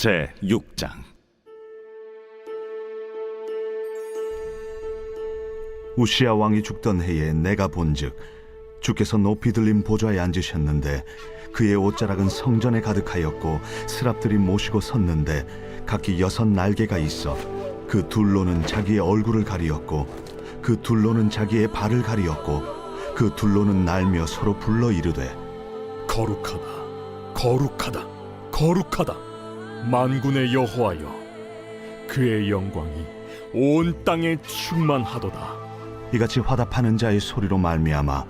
제6장. 우시야 왕이 죽던 해에 내가 본즉 주께서 높이 들린 보좌에 앉으셨는데 그의 옷자락은 성전에 가득하였고 스랍들이 모시고 섰는데 각기 6 날개가 있어 그 둘로는 자기의 얼굴을 가리었고 그 둘로는 자기의 발을 가리었고 그 둘로는 날며 서로 불러 이르되 거룩하다, 거룩하다, 거룩하다, 만군의 여호와여, 그의 영광이 온 땅에 충만하도다. 이같이 화답하는 자의 소리로 말미암아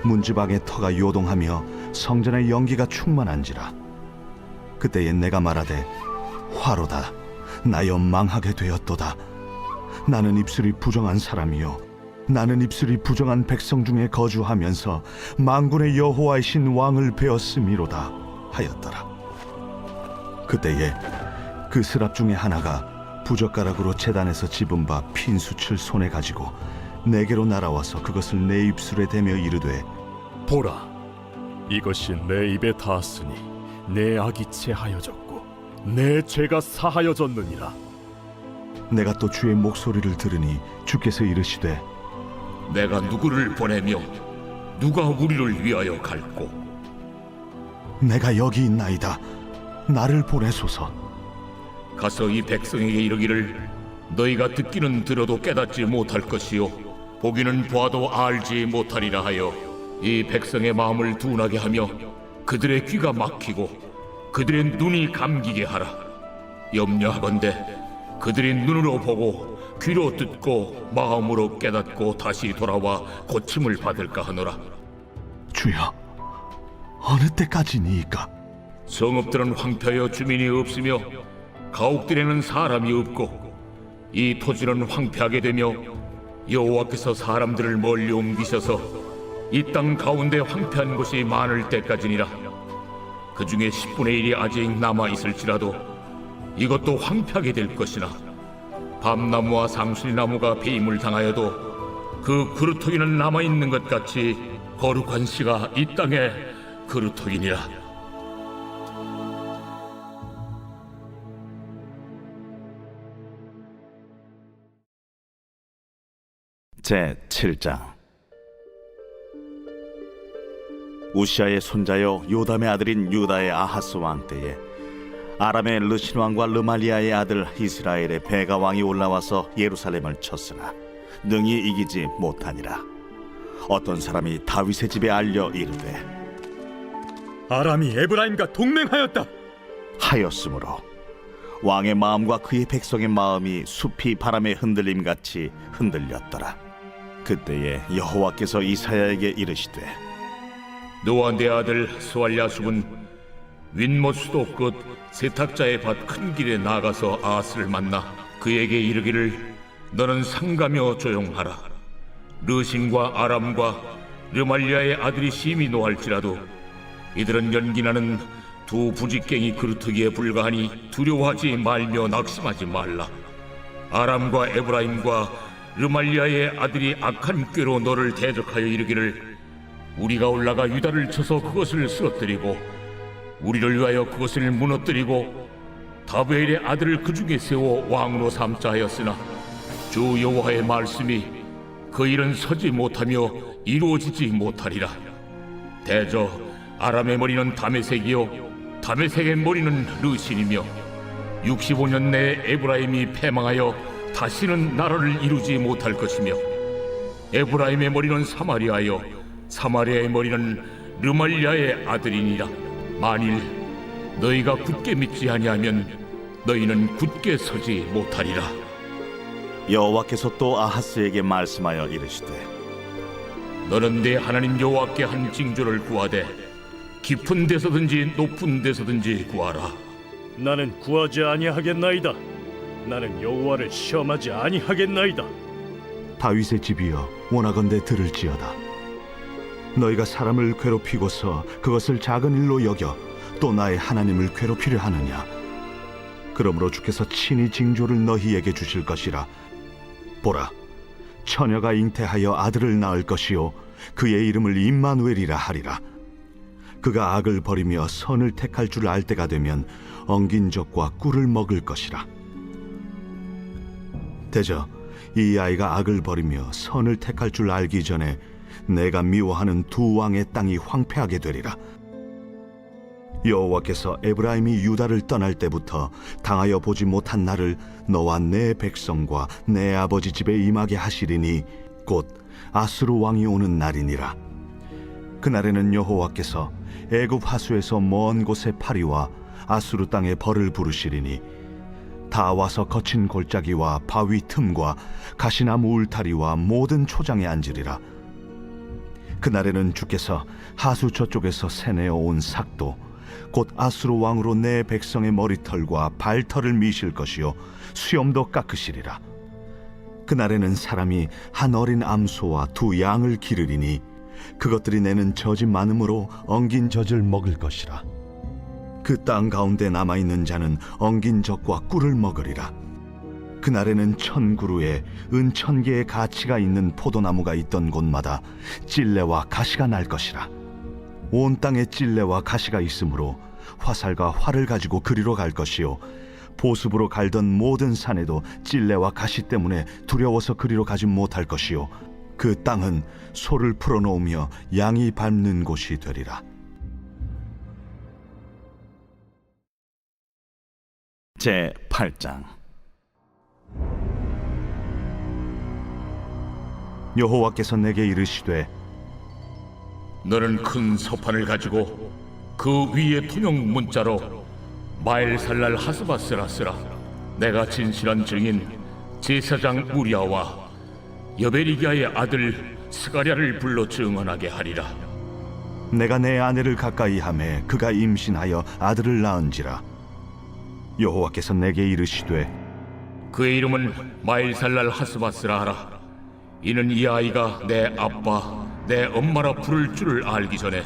문지방의 터가 요동하며 성전의 연기가 충만한지라. 그때에 내가 말하되 화로다, 나여 망하게 되었도다. 나는 입술이 부정한 사람이요 나는 입술이 부정한 백성 중에 거주하면서 만군의 여호와이신 왕을 베었음이로다 하였더라. 그때에 그 스랍 중에 하나가 부젓가락으로 제단에서 집은 바 핀수칠 손에 가지고 내게로 날아와서 그것을 내 입술에 대며 이르되 보라, 이것이 내 입에 닿았으니 내 악이 체하여졌고 내 죄가 사하여졌느니라. 내가 또 주의 목소리를 들으니 주께서 이르시되 내가 누구를 보내며 누가 우리를 위하여 갈꼬? 내가 여기 있나이다. 나를 보내소서. 가서 이 백성에게 이르기를 너희가 듣기는 들어도 깨닫지 못할 것이요 보기는 보아도 알지 못하리라 하여 이 백성의 마음을 둔하게 하며 그들의 귀가 막히고 그들의 눈이 감기게 하라. 염려하건대 그들이 눈으로 보고 귀로 듣고 마음으로 깨닫고 다시 돌아와 고침을 받을까 하노라. 주여, 어느 때까지니이까? 성읍들은 황폐하여 주민이 없으며 가옥들에는 사람이 없고 이 토지는 황폐하게 되며 여호와께서 사람들을 멀리 옮기셔서 이 땅 가운데 황폐한 곳이 많을 때까지니라. 그 중에 10분의 1이 아직 남아 있을지라도 이것도 황폐하게 될 것이나 밤나무와 상수리나무가 배임을 당하여도 그 그루터기는 남아 있는 것 같이 거룩한 씨가 이 땅에 그루터기니라. 제7장. 우시아의 손자요 요담의 아들인 유다의 아하스 왕 때에 아람의 르신 왕과 르말리아의 아들 이스라엘의 베가 왕이 올라와서 예루살렘을 쳤으나 능히 이기지 못하니라. 어떤 사람이 다윗의 집에 알려 이르되 아람이 에브라임과 동맹하였다 하였으므로 왕의 마음과 그의 백성의 마음이 숲이 바람에 흔들림같이 흔들렸더라. 그때에 여호와께서 이사야에게 이르시되 너와 내 아들 스왈랴숲은 윗못 수도 끝 세탁자의 밭 큰 길에 나가서 아하스를 만나 그에게 이르기를 너는 상가며 조용하라. 르신과 아람과 르말리아의 아들이 심히 노할지라도 이들은 연기나는 두 부직갱이 그루터기에 불과하니 두려워하지 말며 낙심하지 말라. 아람과 에브라임과 르말리아의 아들이 악한 꾀로 너를 대적하여 이르기를 우리가 올라가 유다를 쳐서 그것을 쓰러뜨리고 우리를 위하여 그것을 무너뜨리고 다브엘의 아들을 그 중에 세워 왕으로 삼자 하였으나 주 여호와의 말씀이 그 일은 서지 못하며 이루어지지 못하리라. 대저 아람의 머리는 다메섹이요 다메섹의 머리는 르신이며 65년 내에 에브라임이 패망하여 다시는 나라를 이루지 못할 것이며 에브라임의 머리는 사마리아요 사마리아의 머리는 르말리아의 아들이니라. 만일 너희가 굳게 믿지 아니하면 너희는 굳게 서지 못하리라. 여호와께서 또 아하스에게 말씀하여 이르시되 너는 내 하나님 여호와께 한 징조를 구하되 깊은 데서든지 높은 데서든지 구하라. 나는 구하지 아니하겠나이다. 나는 여호와를 시험하지 아니하겠나이다. 다윗의 집이여, 원하건대 들을지어다. 너희가 사람을 괴롭히고서 그것을 작은 일로 여겨 또 나의 하나님을 괴롭히려 하느냐? 그러므로 주께서 친히 징조를 너희에게 주실 것이라. 보라, 처녀가 잉태하여 아들을 낳을 것이요 그의 이름을 임마누엘이라 하리라. 그가 악을 버리며 선을 택할 줄 알 때가 되면 엉긴 젖과 꿀을 먹을 것이라. 대저 이 아이가 악을 버리며 선을 택할 줄 알기 전에 내가 미워하는 두 왕의 땅이 황폐하게 되리라. 여호와께서 에브라임이 유다를 떠날 때부터 당하여 보지 못한 날을 너와 내 백성과 내 아버지 집에 임하게 하시리니 곧 아수르 왕이 오는 날이니라. 그날에는 여호와께서 애굽 하수에서 먼 곳에 파리와 아수르 땅에 벌을 부르시리니 다 와서 거친 골짜기와 바위 틈과 가시나무 울타리와 모든 초장에 앉으리라. 그날에는 주께서 하수 저쪽에서 새내어 온 삭도 곧 아수르 왕으로 내 백성의 머리털과 발털을 미실 것이요 수염도 깎으시리라. 그날에는 사람이 한 어린 암소와 두 양을 기르리니 그것들이 내는 젖이 많음으로 엉긴 젖을 먹을 것이라. 그 땅 가운데 남아있는 자는 엉긴 젖과 꿀을 먹으리라. 그날에는 1000그루에 은 1000개의 가치가 있는 포도나무가 있던 곳마다 찔레와 가시가 날 것이라. 온 땅에 찔레와 가시가 있으므로 화살과 활을 가지고 그리로 갈 것이요 보습으로 갈던 모든 산에도 찔레와 가시 때문에 두려워서 그리로 가지 못할 것이요 그 땅은 소를 풀어놓으며 양이 밟는 곳이 되리라. 제 8장. 여호와께서 내게 이르시되 너는 큰 서판을 가지고 그 위에 통용 문자로 마엘살랄 하스바스라 쓰라. 내가 진실한 증인 제사장 우리아와 여베리기아의 아들 스가랴를 불러 증언하게 하리라. 내가 내 아내를 가까이 하매 그가 임신하여 아들을 낳은지라. 여호와께서 내게 이르시되 그의 이름은 마엘살랄 하스바스라 하라. 이는 이 아이가 내 아빠 내 엄마라 부를 줄을 알기 전에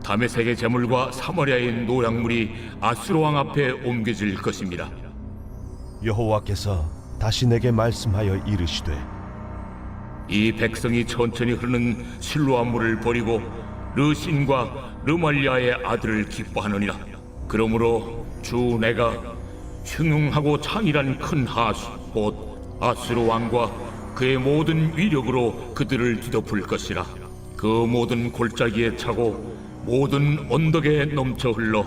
다메섹의 제물과 사마리아의 노약물이 아수르 왕 앞에 옮겨질 것입니다. 여호와께서 다시 내게 말씀하여 이르시되 이 백성이 천천히 흐르는 실로암 물을 버리고 르신과 르말리아의 아들을 기뻐하느니라. 그러므로 주 내가 흉흉하고 창이란 큰 하수 곧 아수르 왕과 그의 모든 위력으로 그들을 뒤덮을 것이라. 그 모든 골짜기에 차고 모든 언덕에 넘쳐 흘러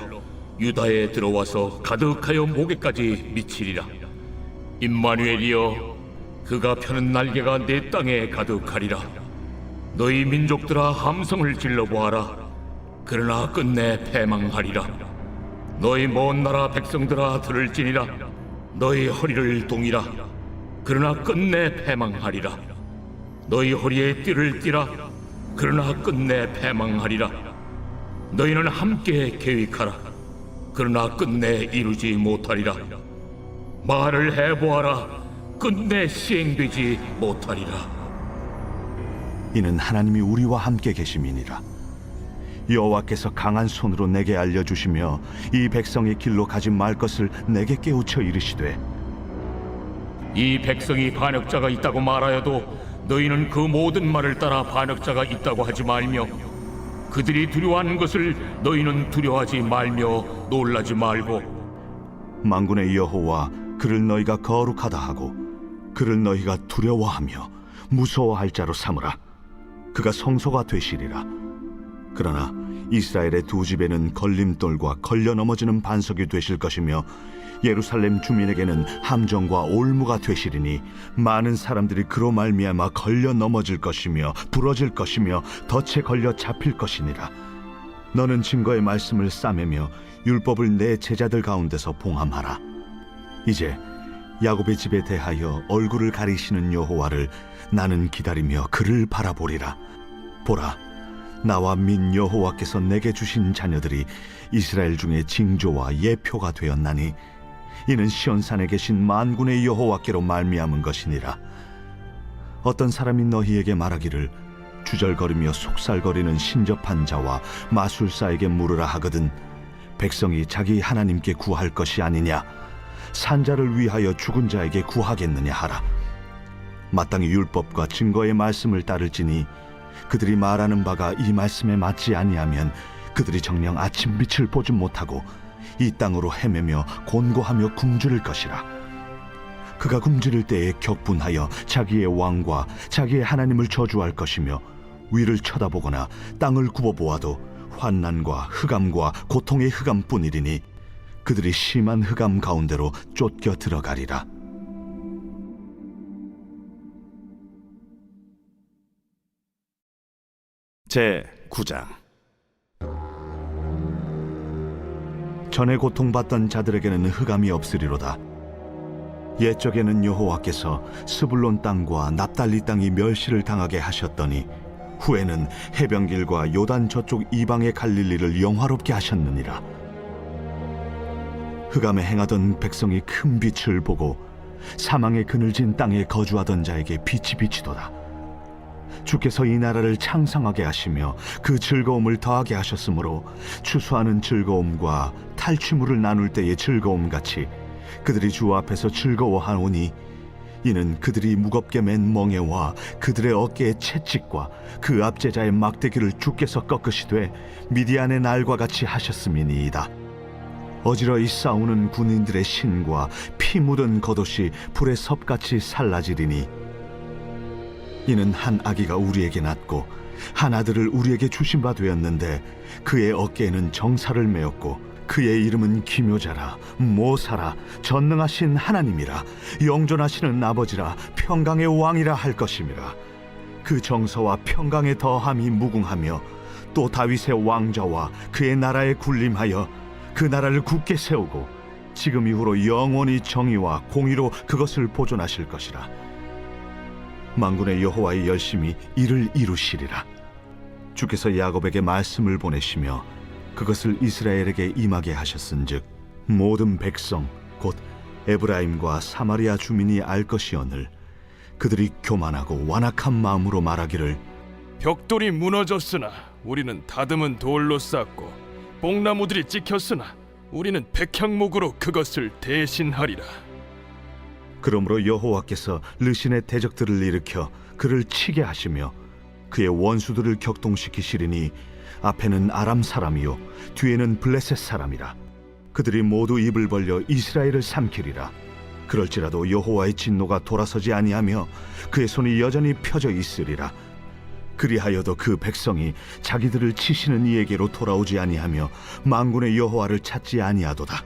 유다에 들어와서 가득하여 목에까지 미치리라. 임마누엘이여 그가 펴는 날개가 내 땅에 가득하리라. 너희 민족들아 함성을 질러보아라. 그러나 끝내 패망하리라. 너희 먼 나라 백성들아 들을지니라. 너희 허리를 동이라. 그러나 끝내 패망하리라. 너희 허리에 띠를 띠라. 그러나 끝내 패망하리라. 너희는 함께 계획하라. 그러나 끝내 이루지 못하리라. 말을 해보아라. 끝내 시행되지 못하리라. 이는 하나님이 우리와 함께 계심이니라. 여호와께서 강한 손으로 내게 알려주시며 이 백성의 길로 가지 말 것을 내게 깨우쳐 이르시되 이 백성이 반역자가 있다고 말하여도 너희는 그 모든 말을 따라 반역자가 있다고 하지 말며 그들이 두려워하는 것을 너희는 두려워하지 말며 놀라지 말고 만군의 여호와 그를 너희가 거룩하다 하고 그를 너희가 두려워하며 무서워할 자로 삼으라. 그가 성소가 되시리라. 그러나 이스라엘의 두 집에는 걸림돌과 걸려 넘어지는 반석이 되실 것이며 예루살렘 주민에게는 함정과 올무가 되시리니 많은 사람들이 그로 말미암아 걸려 넘어질 것이며 부러질 것이며 덫에 걸려 잡힐 것이니라. 너는 증거의 말씀을 싸매며 율법을 내 제자들 가운데서 봉함하라. 이제 야곱의 집에 대하여 얼굴을 가리시는 여호와를 나는 기다리며 그를 바라보리라. 보라, 나와 민 여호와께서 내게 주신 자녀들이 이스라엘 중에 징조와 예표가 되었나니 이는 시온산에 계신 만군의 여호와께로 말미암은 것이니라. 어떤 사람이 너희에게 말하기를 주절거리며 속살거리는 신접한 자와 마술사에게 물으라 하거든 백성이 자기 하나님께 구할 것이 아니냐 산자를 위하여 죽은 자에게 구하겠느냐 하라. 마땅히 율법과 증거의 말씀을 따를지니 그들이 말하는 바가 이 말씀에 맞지 아니하면 그들이 정녕 아침 빛을 보지 못하고 이 땅으로 헤매며 곤고하며 굶주릴 것이라. 그가 굶주릴 때에 격분하여 자기의 왕과 자기의 하나님을 저주할 것이며 위를 쳐다보거나 땅을 굽어보아도 환난과 흑암과 고통의 흑암뿐이리니 그들이 심한 흑암 가운데로 쫓겨 들어가리라. 제 9장. 전에 고통받던 자들에게는 흑암이 없으리로다. 옛적에는 여호와께서 스불론 땅과 납달리 땅이 멸시를 당하게 하셨더니 후에는 해변길과 요단 저쪽 이방의 갈릴리를 영화롭게 하셨느니라. 흑암에 행하던 백성이 큰 빛을 보고 사망의 그늘진 땅에 거주하던 자에게 빛이 비치도다. 주께서 이 나라를 창성하게 하시며 그 즐거움을 더하게 하셨으므로 추수하는 즐거움과 탈취물을 나눌 때의 즐거움같이 그들이 주 앞에서 즐거워하오니 이는 그들이 무겁게 맨 멍에와 그들의 어깨의 채찍과 그 압제자의 막대기를 주께서 꺾으시되 미디안의 날과 같이 하셨음이니이다. 어지러이 싸우는 군인들의 신과 피 묻은 겉옷이 불의 섭같이 살라지리니 이는 한 아기가 우리에게 낳고 한 아들을 우리에게 주신 바 되었는데 그의 어깨에는 정사를 메었고 그의 이름은 기묘자라 모사라 전능하신 하나님이라 영존하시는 아버지라 평강의 왕이라 할 것임이라. 그 정서와 평강의 더함이 무궁하며 또 다윗의 왕좌와 그의 나라에 군림하여 그 나라를 굳게 세우고 지금 이후로 영원히 정의와 공의로 그것을 보존하실 것이라. 만군의 여호와의 열심히 이를 이루시리라. 주께서 야곱에게 말씀을 보내시며 그것을 이스라엘에게 임하게 하셨은즉 모든 백성 곧 에브라임과 사마리아 주민이 알 것이오늘 그들이 교만하고 완악한 마음으로 말하기를 벽돌이 무너졌으나 우리는 다듬은 돌로 쌓고 뽕나무들이 찍혔으나 우리는 백향목으로 그것을 대신하리라. 그러므로 여호와께서 르신의 대적들을 일으켜 그를 치게 하시며 그의 원수들을 격동시키시리니 앞에는 아람 사람이요 뒤에는 블레셋 사람이라. 그들이 모두 입을 벌려 이스라엘을 삼키리라. 그럴지라도 여호와의 진노가 돌아서지 아니하며 그의 손이 여전히 펴져 있으리라. 그리하여도 그 백성이 자기들을 치시는 이에게로 돌아오지 아니하며 만군의 여호와를 찾지 아니하도다.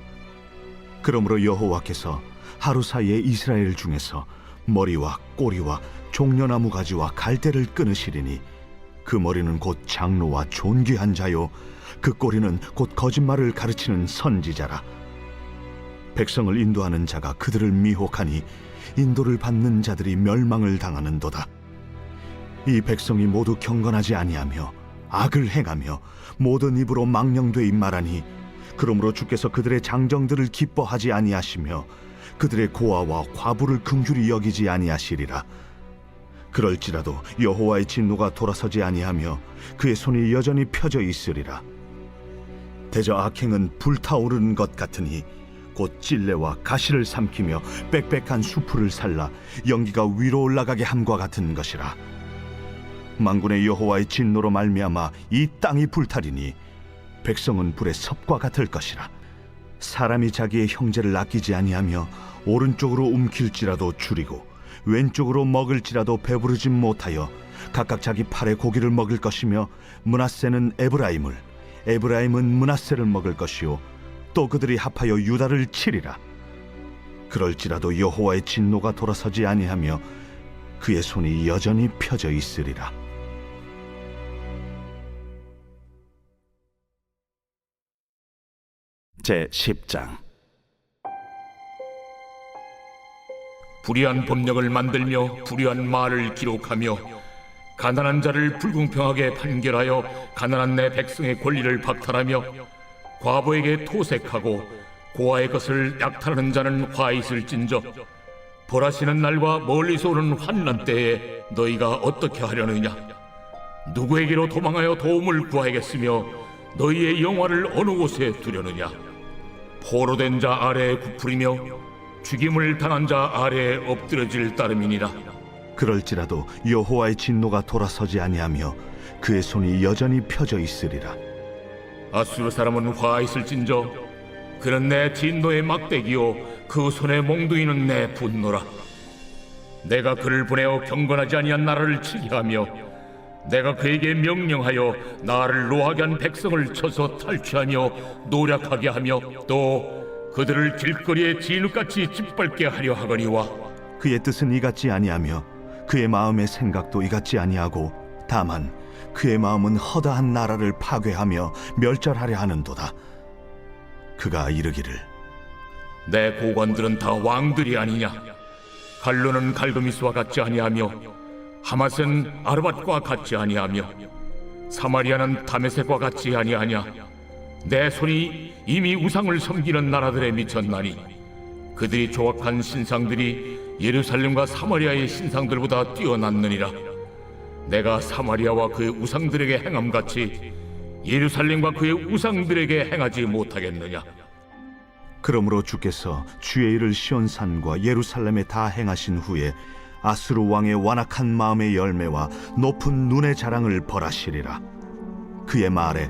그러므로 여호와께서 하루 사이에 이스라엘 중에서 머리와 꼬리와 종려나무 가지와 갈대를 끊으시리니 그 머리는 곧 장로와 존귀한 자요 그 꼬리는 곧 거짓말을 가르치는 선지자라. 백성을 인도하는 자가 그들을 미혹하니 인도를 받는 자들이 멸망을 당하는도다. 이 백성이 모두 경건하지 아니하며 악을 행하며 모든 입으로 망령되이 말하니 그러므로 주께서 그들의 장정들을 기뻐하지 아니하시며 그들의 고아와 과부를 긍휼히 여기지 아니하시리라. 그럴지라도 여호와의 진노가 돌아서지 아니하며 그의 손이 여전히 펴져 있으리라. 대저 악행은 불타오르는 것 같으니 곧 찔레와 가시를 삼키며 빽빽한 수풀을 살라 연기가 위로 올라가게 함과 같은 것이라. 만군의 여호와의 진노로 말미암아 이 땅이 불타리니 백성은 불의 섭과 같을 것이라. 사람이 자기의 형제를 아끼지 아니하며 오른쪽으로 움킬지라도 줄이고 왼쪽으로 먹을지라도 배부르지 못하여 각각 자기 팔의 고기를 먹을 것이며 므낫세는 에브라임을 에브라임은 므낫세를 먹을 것이요 또 그들이 합하여 유다를 치리라. 그럴지라도 여호와의 진노가 돌아서지 아니하며 그의 손이 여전히 펴져 있으리라. 제 10장. 불의한 법령을 만들며 불의한 말을 기록하며 가난한 자를 불공평하게 판결하여 가난한 내 백성의 권리를 박탈하며 과부에게 토색하고 고아의 것을 약탈하는 자는 화 있을진저 벌하시는 날과 멀리서 오는 환난 때에 너희가 어떻게 하려느냐? 누구에게로 도망하여 도움을 구하겠으며 너희의 영화를 어느 곳에 두려느냐? 포로된 자 아래에 굽으리며 죽임을 당한 자 아래에 엎드려질 따름이니라. 그럴지라도 여호와의 진노가 돌아서지 아니하며 그의 손이 여전히 펴져 있으리라. 아수르 사람은 화 있을진저 그는 내 진노의 막대기요 그 손의 몽둥이는 내 분노라. 내가 그를 보내어 경건하지 아니한 나라를 치게 하며 내가 그에게 명령하여 나를 노하게 한 백성을 쳐서 탈취하며 노략하게 하며 또 그들을 길거리에 진흙같이 짓밟게 하려 하거니와 그의 뜻은 이같지 아니하며 그의 마음의 생각도 이같지 아니하고 다만 그의 마음은 허다한 나라를 파괴하며 멸절하려 하는도다. 그가 이르기를 내 고관들은 다 왕들이 아니냐. 갈루는 갈도미스와 같지 아니하며 하맛은 아르밧과 같지 아니하며 사마리아는 다메섹과 같지 아니하냐. 내 손이 이미 우상을 섬기는 나라들에 미쳤나니 그들이 조각한 신상들이 예루살렘과 사마리아의 신상들보다 뛰어났느니라. 내가 사마리아와 그의 우상들에게 행함같이 예루살렘과 그의 우상들에게 행하지 못하겠느냐. 그러므로 주께서 주의 일을 시온산과 예루살렘에 다 행하신 후에 아수르 왕의 완악한 마음의 열매와 높은 눈의 자랑을 벌하시리라. 그의 말에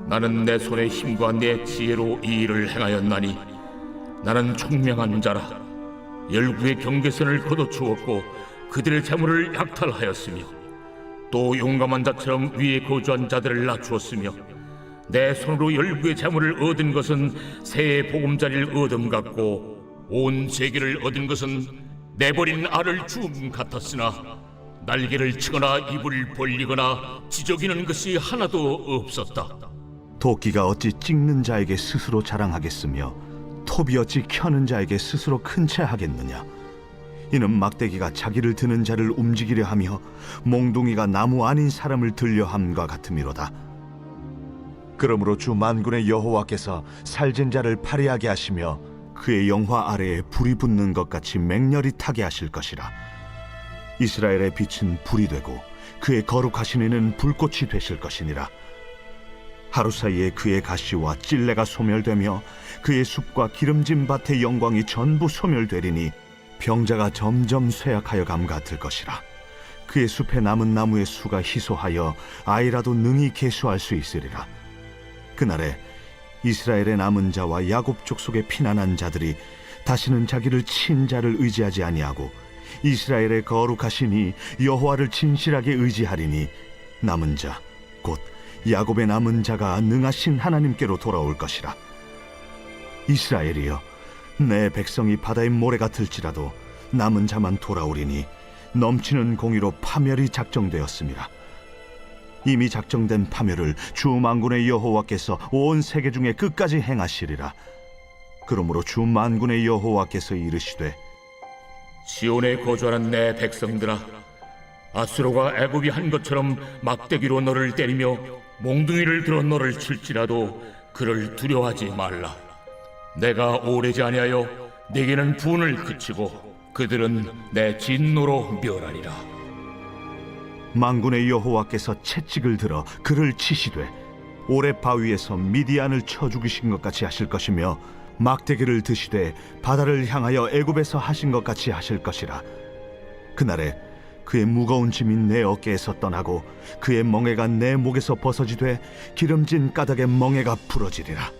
나는 내 손의 힘과 내 지혜로 이 일을 행하였나니 나는 총명한 자라. 열국의 경계선을 걷어추었고 그들의 재물을 약탈하였으며 또 용감한 자처럼 위에 거주한 자들을 낮추었으며 내 손으로 열국의 재물을 얻은 것은 새의 보금자리를 얻음 같고 온 세계를 얻은 것은 내버린 알을 주움 같았으나 날개를 치거나 입을 벌리거나 지저귀는 것이 하나도 없었다. 도끼가 어찌 찍는 자에게 스스로 자랑하겠으며 톱이 어찌 켜는 자에게 스스로 큰 채 하겠느냐. 이는 막대기가 자기를 드는 자를 움직이려 하며 몽둥이가 나무 아닌 사람을 들려 함과 같음이로다. 그러므로 주 만군의 여호와께서 살진 자를 파리하게 하시며 그의 영화 아래에 불이 붙는 것 같이 맹렬히 타게 하실 것이라. 이스라엘의 빛은 불이 되고 그의 거룩하신 이는 불꽃이 되실 것이니라. 하루 사이에 그의 가시와 찔레가 소멸되며 그의 숲과 기름진 밭의 영광이 전부 소멸되리니 병자가 점점 쇠약하여 감 같을 것이라. 그의 숲에 남은 나무의 수가 희소하여 아이라도 능히 계수할 수 있으리라. 그날에 이스라엘의 남은 자와 야곱 족속에 피난한 자들이 다시는 자기를 친 자를 의지하지 아니하고 이스라엘의 거룩하시니 여호와를 진실하게 의지하리니 남은 자 곧 야곱의 남은 자가 능하신 하나님께로 돌아올 것이라. 이스라엘이여, 내 백성이 바다의 모래 같을지라도 남은 자만 돌아오리니 넘치는 공의로 파멸이 작정되었습니다. 이미 작정된 파멸을 주 만군의 여호와께서 온 세계 중에 끝까지 행하시리라. 그러므로 주 만군의 여호와께서 이르시되 시온에 거주하는 내 백성들아, 아수르가 애굽이 한 것처럼 막대기로 너를 때리며 몽둥이를 들어 너를 칠지라도 그를 두려워하지 말라. 내가 오래지 아니하여 네게는 분을 그치고 그들은 내 진노로 멸하리라. 만군의 여호와께서 채찍을 들어 그를 치시되 오레 바위에서 미디안을 쳐 죽이신 것 같이 하실 것이며 막대기를 드시되 바다를 향하여 애굽에서 하신 것 같이 하실 것이라. 그날에 그의 무거운 짐이 내 어깨에서 떠나고 그의 멍에가 내 목에서 벗어지되 기름진 까닭의 멍에가 부러지리라.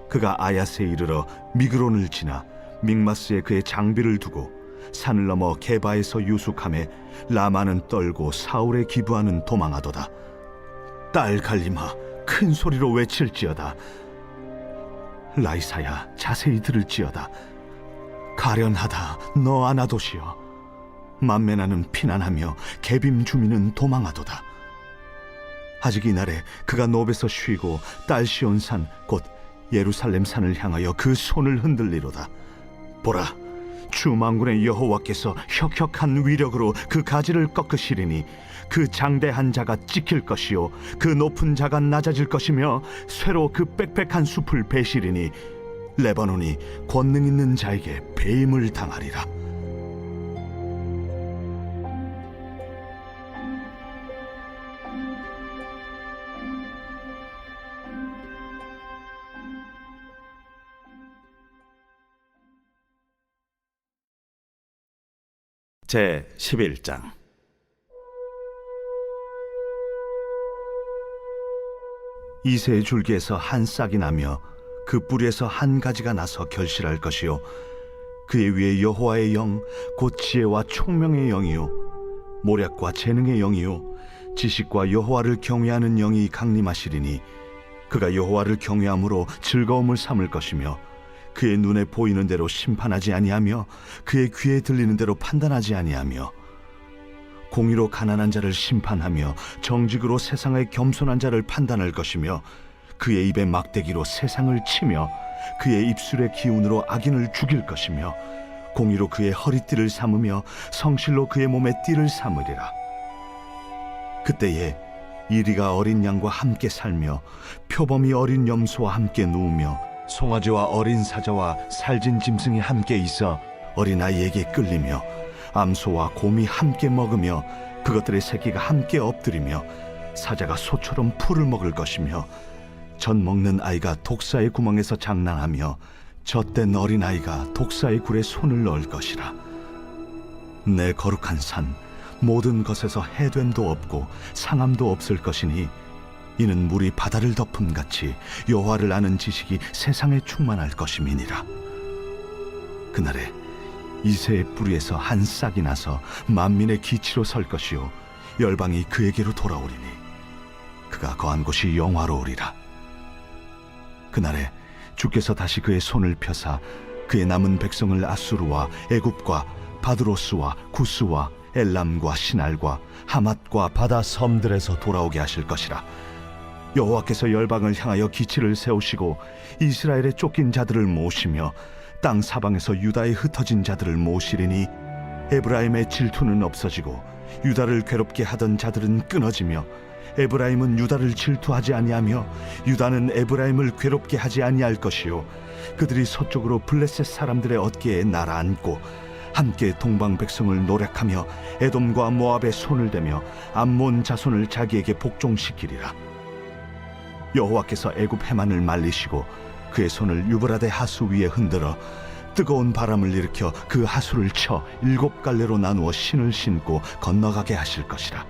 그가 아야스에 이르러 미그론을 지나 믹마스에 그의 장비를 두고 산을 넘어 게바에서 유숙함에 라마는 떨고 사울의 기부하는 도망하도다. 딸 갈림아, 큰 소리로 외칠지어다. 라이사야, 자세히 들을지어다. 가련하다, 너 아나도시여. 만메나는 피난하며 게빔 주민은 도망하도다. 아직 이날에 그가 노베서 쉬고 딸 시온산 곧 예루살렘 산을 향하여 그 손을 흔들리로다. 보라, 주 만군의 여호와께서 혁혁한 위력으로 그 가지를 꺾으시리니 그 장대한 자가 찍힐 것이요 그 높은 자가 낮아질 것이며 쇠로 그 빽빽한 숲을 베시리니 레바논이 권능 있는 자에게 배임을 당하리라. 제 11장. 이새의 줄기에서 한 싹이 나며 그 뿌리에서 한 가지가 나서 결실할 것이요 그의 위에 여호와의 영 곧 지혜와 총명의 영이요 모략과 재능의 영이요 지식과 여호와를 경외하는 영이 강림하시리니 그가 여호와를 경외함으로 즐거움을 삼을 것이며 그의 눈에 보이는 대로 심판하지 아니하며 그의 귀에 들리는 대로 판단하지 아니하며 공의로 가난한 자를 심판하며 정직으로 세상의 겸손한 자를 판단할 것이며 그의 입에 막대기로 세상을 치며 그의 입술의 기운으로 악인을 죽일 것이며 공의로 그의 허리띠를 삼으며 성실로 그의 몸에 띠를 삼으리라. 그때에 이리가 어린 양과 함께 살며 표범이 어린 염소와 함께 누우며 송아지와 어린 사자와 살진 짐승이 함께 있어 어린아이에게 끌리며 암소와 곰이 함께 먹으며 그것들의 새끼가 함께 엎드리며 사자가 소처럼 풀을 먹을 것이며 젖 먹는 아이가 독사의 구멍에서 장난하며 젖된 어린아이가 독사의 굴에 손을 넣을 것이라. 내 거룩한 산 모든 것에서 해됨도 없고 상함도 없을 것이니 이는 물이 바다를 덮음같이 여호와를 아는 지식이 세상에 충만할 것임이니라. 그날에 이새의 뿌리에서 한 싹이 나서 만민의 기치로 설 것이요 열방이 그에게로 돌아오리니 그가 거한 곳이 영화로우리라. 그날에 주께서 다시 그의 손을 펴사 그의 남은 백성을 아수르와 애굽과 바드로스와 구스와 엘람과 시날과 하맛과 바다 섬들에서 돌아오게 하실 것이라. 여호와께서 열방을 향하여 기치를 세우시고 이스라엘의 쫓긴 자들을 모시며 땅 사방에서 유다에 흩어진 자들을 모시리니 에브라임의 질투는 없어지고 유다를 괴롭게 하던 자들은 끊어지며 에브라임은 유다를 질투하지 아니하며 유다는 에브라임을 괴롭게 하지 아니할 것이요 그들이 서쪽으로 블레셋 사람들의 어깨에 날아앉고 함께 동방 백성을 노력하며 에돔과 모압의 손을 대며 암몬 자손을 자기에게 복종시키리라. 여호와께서 애굽 해만을 말리시고 그의 손을 유브라데 하수 위에 흔들어 뜨거운 바람을 일으켜 그 하수를 쳐 7갈래로 나누어 신을 신고 건너가게 하실 것이라.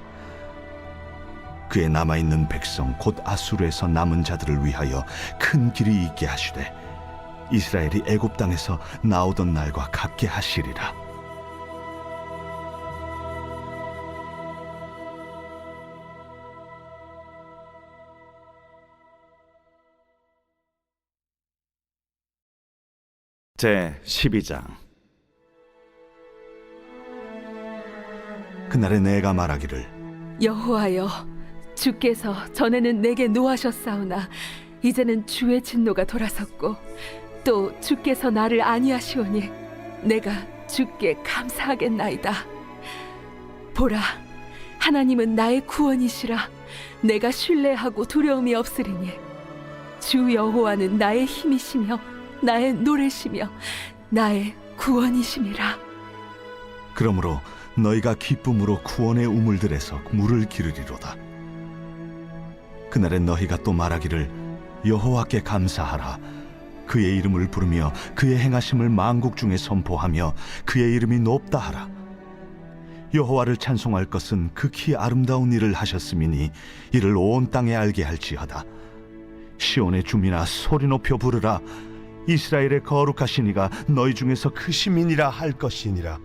그의 남아있는 백성 곧 아수르에서 남은 자들을 위하여 큰 길이 있게 하시되 이스라엘이 애굽 땅에서 나오던 날과 같게 하시리라. 제 12장. 그날에 내가 말하기를 여호와여, 주께서 전에는 내게 노하셨사오나 이제는 주의 진노가 돌아섰고 또 주께서 나를 아니하시오니 내가 주께 감사하겠나이다. 보라, 하나님은 나의 구원이시라. 내가 신뢰하고 두려움이 없으리니 주 여호와는 나의 힘이시며 나의 노래시며 나의 구원이심이라. 그러므로 너희가 기쁨으로 구원의 우물들에서 물을 기르리로다. 그날엔 너희가 또 말하기를 여호와께 감사하라. 그의 이름을 부르며 그의 행하심을 만국 중에 선포하며 그의 이름이 높다 하라. 여호와를 찬송할 것은 극히 아름다운 일을 하셨음이니 이를 온 땅에 알게 할지어다. 시온의 주민아, 소리 높여 부르라. 이스라엘의 거룩하신 이가 너희 중에서 크심이니라 할 것이니라.